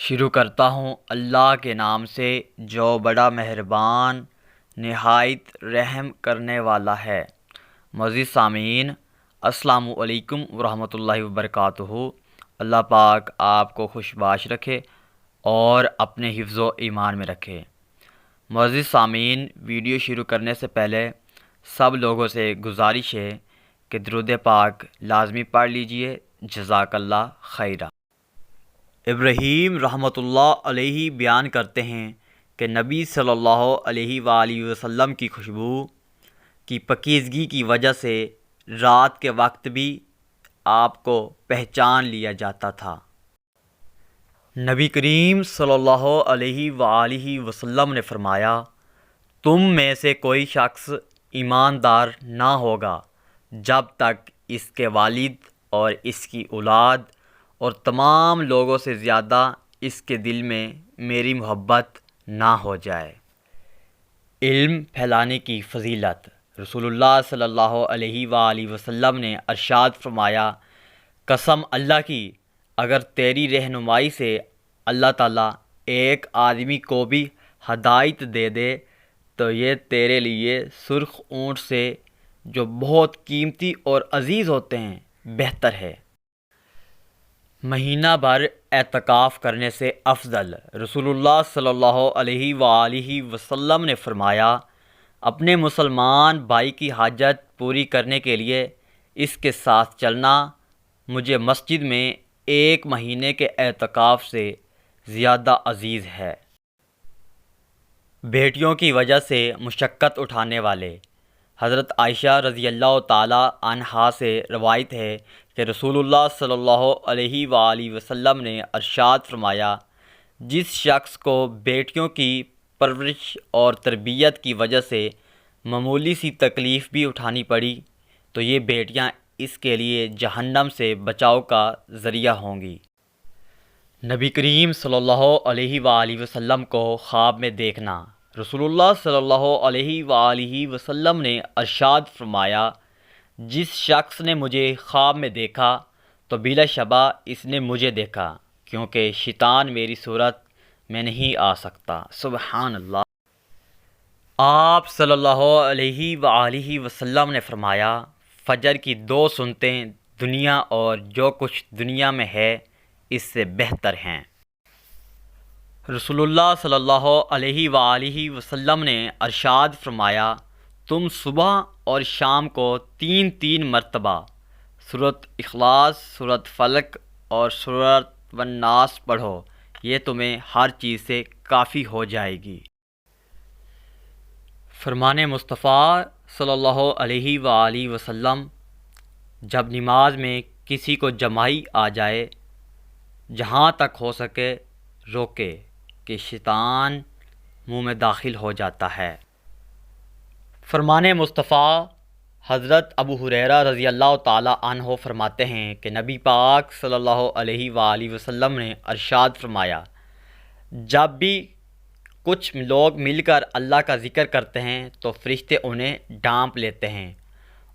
شروع کرتا ہوں اللہ کے نام سے جو بڑا مہربان نہایت رحم کرنے والا ہے۔ معزز سامعین، السلام علیکم ورحمۃ اللہ وبرکاتہ۔ اللہ پاک آپ کو خوش باش رکھے اور اپنے حفظ و ایمان میں رکھے۔ معزز سامعین، ویڈیو شروع کرنے سے پہلے سب لوگوں سے گزارش ہے کہ درود پاک لازمی پڑھ لیجئے۔ جزاک اللہ خیرہ۔ ابراہیم رحمۃ اللہ علیہ بیان کرتے ہیں کہ نبی صلی اللہ علیہ وآلہ وسلم کی خوشبو کی پاکیزگی کی وجہ سے رات کے وقت بھی آپ کو پہچان لیا جاتا تھا۔ نبی کریم صلی اللہ علیہ وآلہ وسلم نے فرمایا، تم میں سے کوئی شخص ایماندار نہ ہوگا جب تک اس کے والد اور اس کی اولاد اور تمام لوگوں سے زیادہ اس کے دل میں میری محبت نہ ہو جائے۔ علم پھیلانے کی فضیلت۔ رسول اللہ صلی اللہ علیہ وآلہ وسلم نے ارشاد فرمایا، قسم اللہ کی، اگر تیری رہنمائی سے اللہ تعالیٰ ایک آدمی کو بھی ہدایت دے دے تو یہ تیرے لیے سرخ اونٹ سے جو بہت قیمتی اور عزیز ہوتے ہیں بہتر ہے۔ مہینہ بھر اعتکاف کرنے سے افضل۔ رسول اللہ صلی اللہ علیہ وآلہ وسلم نے فرمایا، اپنے مسلمان بھائی کی حاجت پوری کرنے کے لیے اس کے ساتھ چلنا مجھے مسجد میں ایک مہینے کے اعتکاف سے زیادہ عزیز ہے۔ بیٹیوں کی وجہ سے مشقت اٹھانے والے۔ حضرت عائشہ رضی اللہ تعالی عنہا سے روایت ہے کہ رسول اللہ صلی اللہ علیہ وآلہ وسلم نے ارشاد فرمایا، جس شخص کو بیٹیوں کی پرورش اور تربیت کی وجہ سے معمولی سی تکلیف بھی اٹھانی پڑی تو یہ بیٹیاں اس کے لیے جہنم سے بچاؤ کا ذریعہ ہوں گی۔ نبی کریم صلی اللہ علیہ وآلہ وسلم کو خواب میں دیکھنا۔ رسول اللہ صلی اللہ علیہ وآلہ وسلم نے ارشاد فرمایا، جس شخص نے مجھے خواب میں دیکھا تو بلا شبہ اس نے مجھے دیکھا، کیونکہ شیطان میری صورت میں نہیں آ سکتا۔ سبحان اللہ۔ آپ صلی اللہ علیہ وآلہ وسلم نے فرمایا، فجر کی 2 سنتیں دنیا اور جو کچھ دنیا میں ہے اس سے بہتر ہیں۔ رسول اللہ صلی اللہ علیہ وآلہ وسلم نے ارشاد فرمایا، تم صبح اور شام کو 3 مرتبہ سورۃ اخلاص، سورۃ فلق اور سورۃ الناس پڑھو، یہ تمہیں ہر چیز سے کافی ہو جائے گی۔ فرمان مصطفیٰ صلی اللہ علیہ وآلہ وسلم، جب نماز میں کسی کو جمائی آ جائے جہاں تک ہو سکے روکے کہ شیطان منہ میں داخل ہو جاتا ہے۔ فرمان مصطفیٰ حضرت ابو ہریرہ رضی اللہ تعالی عنہ فرماتے ہیں کہ نبی پاک صلی اللہ علیہ وآلہ وسلم نے ارشاد فرمایا، جب بھی کچھ لوگ مل کر اللہ کا ذکر کرتے ہیں تو فرشتے انہیں ڈانپ لیتے ہیں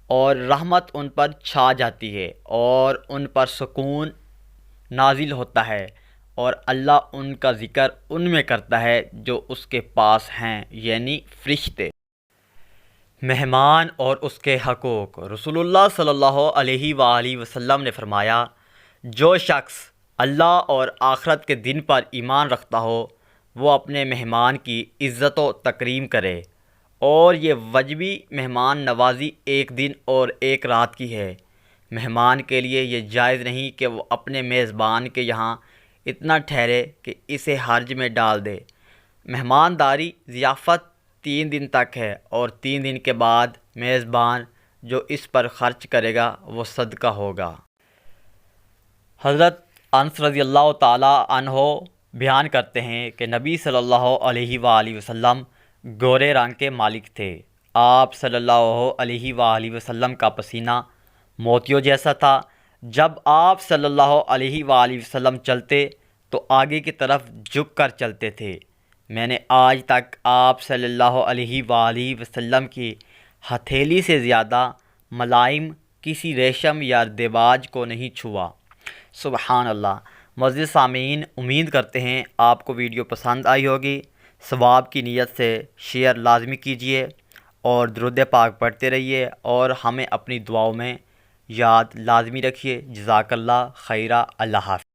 اور رحمت ان پر چھا جاتی ہے اور ان پر سکون نازل ہوتا ہے، اور اللہ ان کا ذکر ان میں کرتا ہے جو اس کے پاس ہیں، یعنی فرشتے۔ مہمان اور اس کے حقوق۔ رسول اللہ صلی اللہ علیہ وآلہ وسلم نے فرمایا، جو شخص اللہ اور آخرت کے دن پر ایمان رکھتا ہو وہ اپنے مہمان کی عزت و تکریم کرے، اور یہ واجبی مہمان نوازی ایک دن اور ایک رات کی ہے۔ مہمان کے لیے یہ جائز نہیں کہ وہ اپنے میزبان کے یہاں اتنا ٹھہرے کہ اسے حرج میں ڈال دے۔ مہمانداری ضیافت 3 دن تک ہے، اور 3 دن کے بعد میزبان جو اس پر خرچ کرے گا وہ صدقہ ہوگا۔ حضرت انس رضی اللہ تعالی عنہ بیان کرتے ہیں کہ نبی صلی اللہ علیہ وآلہ وسلم گورے رنگ کے مالک تھے۔ آپ صلی اللہ علیہ وآلہ وسلم کا پسینہ موتیوں جیسا تھا۔ جب آپ صلی اللہ علیہ وآلہ وسلم چلتے تو آگے کی طرف جھک کر چلتے تھے۔ میں نے آج تک آپ صلی اللہ علیہ وآلہ وسلم کی ہتھیلی سے زیادہ ملائم کسی ریشم یا دیباج کو نہیں چھوا۔ سبحان اللہ۔ معزز سامعین، امید کرتے ہیں آپ کو ویڈیو پسند آئی ہوگی۔ ثواب کی نیت سے شیئر لازمی کیجیے اور درود پاک پڑھتے رہیے اور ہمیں اپنی دعاؤں میں یاد لازمی رکھیے۔ جزاک اللہ خیرہ۔ اللہ حافظ۔